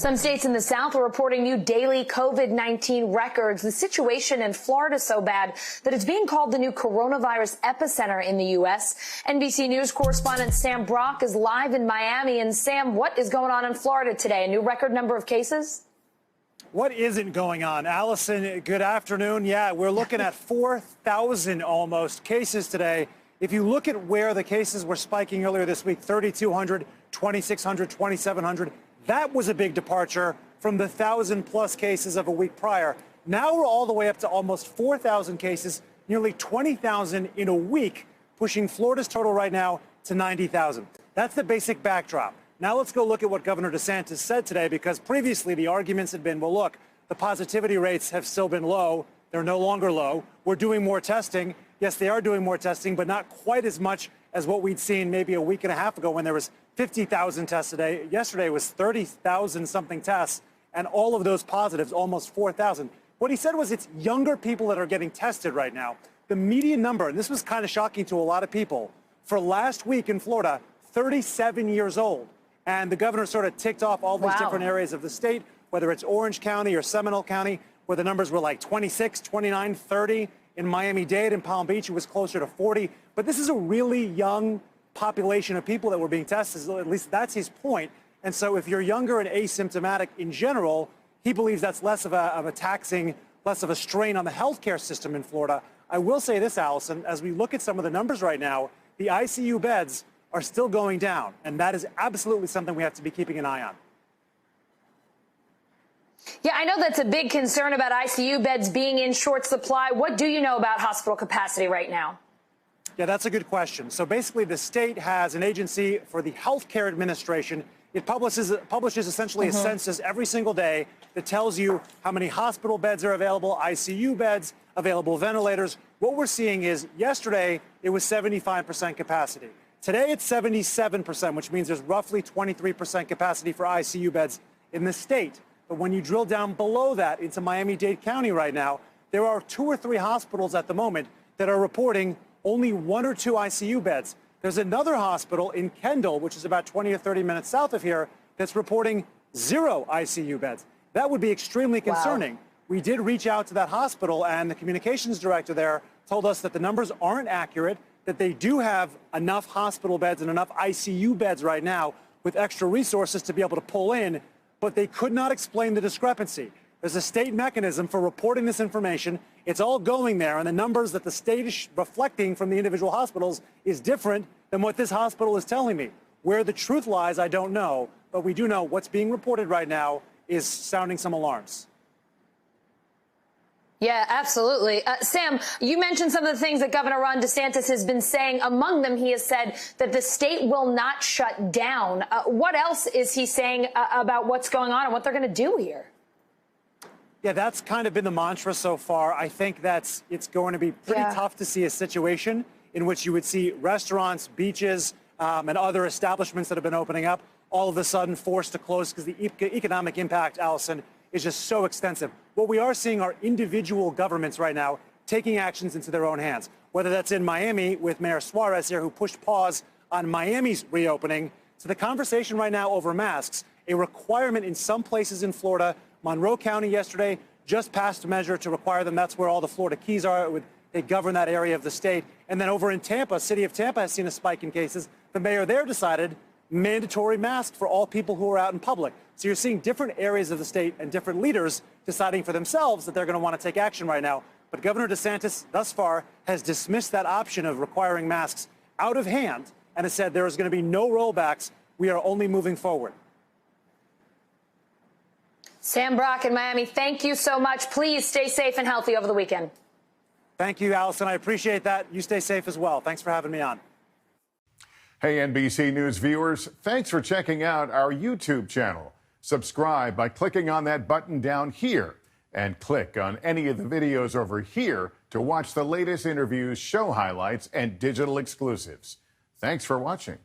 Some states in the South are reporting new daily COVID-19 records. The situation in Florida is so bad that it's being called the new coronavirus epicenter in the U.S. NBC News correspondent Sam Brock is live in Miami. And Sam, what is going on in Florida today? A new record number of cases? What isn't going on? Allison, good afternoon. Yeah, we're looking at 4,000 almost cases today. If you look at where the cases were spiking earlier this week, 3,200, 2,600, 2,700, that was a big departure from the 1,000+ cases of a week prior. Now we're all the way up to almost 4,000 cases, nearly 20,000 in a week, pushing Florida's total right now to 90,000. That's the basic backdrop. Now let's go look at what Governor DeSantis said today, because previously the arguments had been, well, look, the positivity rates have still been low. They're no longer low. We're doing more testing. Yes, they are doing more testing, but not quite as much as what we'd seen maybe a week and a half ago when there was 50,000 tests a day. Yesterday was 30,000 something tests, and all of those positives, almost 4,000. What he said was it's younger people that are getting tested right now. The median number, and this was kind of shocking to a lot of people, for last week in Florida, 37 years old. And the governor sort of ticked off all these different areas of the state, whether it's Orange County or Seminole County, where the numbers were like 26, 29, 30. In Miami-Dade and Palm Beach, it was closer to 40. But this is a really young population of people that were being tested. At least that's his point. And so if you're younger and asymptomatic in general, he believes that's less of a taxing, less of a strain on the healthcare system in Florida. I will say this, Allison, as we look at some of the numbers right now, the ICU beds are still going down. And that is absolutely something we have to be keeping an eye on. Yeah, I know that's a big concern about ICU beds being in short supply. What do you know about hospital capacity right now? Yeah, that's a good question. So basically, the state has an agency for the Healthcare Administration. It publishes essentially a census every single day that tells you how many hospital beds are available, ICU beds, available ventilators. What we're seeing is yesterday it was 75% capacity. Today it's 77%, which means there's roughly 23% capacity for ICU beds in the state. But when you drill down below that into Miami-Dade County right now, there are 2 or 3 hospitals at the moment that are reporting only 1 or 2 ICU beds. There's another hospital in Kendall, which is about 20 or 30 minutes south of here, that's reporting 0 ICU beds. That would be extremely concerning. Wow. We did reach out to that hospital, and the communications director there told us that the numbers aren't accurate, that they do have enough hospital beds and enough ICU beds right now with extra resources to be able to pull in, but they could not explain the discrepancy. There's a state mechanism for reporting this information. It's all going there, and the numbers that the state is reflecting from the individual hospitals is different than what this hospital is telling me. Where the truth lies, I don't know, but we do know what's being reported right now is sounding some alarms. Yeah, absolutely. Sam, you mentioned some of the things that Governor Ron DeSantis has been saying. Among them, he has said that the state will not shut down. What else is he saying about what's going on and what they're going to do here? Yeah, that's kind of been the mantra so far. I think it's going to be pretty tough to see a situation in which you would see restaurants, beaches, and other establishments that have been opening up all of a sudden forced to close because the economic impact, Allison, is just so extensive. What we are seeing are individual governments right now taking actions into their own hands, whether that's in Miami with Mayor Suarez here, who pushed pause on Miami's reopening, to the conversation right now over masks, a requirement in some places in Florida. Monroe County yesterday just passed a measure to require them. That's where all the Florida Keys are. They govern that area of the state. And then over in Tampa, city of Tampa has seen a spike in cases. The mayor there decided mandatory masks for all people who are out in public. So you're seeing different areas of the state and different leaders deciding for themselves that they're going to want to take action right now. But Governor DeSantis, thus far, has dismissed that option of requiring masks out of hand and has said there is going to be no rollbacks. We are only moving forward. Sam Brock in Miami, thank you so much. Please stay safe and healthy over the weekend. Thank you, Allison. I appreciate that. You stay safe as well. Thanks for having me on. Hey, NBC News viewers, thanks for checking out our YouTube channel. Subscribe by clicking on that button down here and click on any of the videos over here to watch the latest interviews, show highlights, and digital exclusives. Thanks for watching.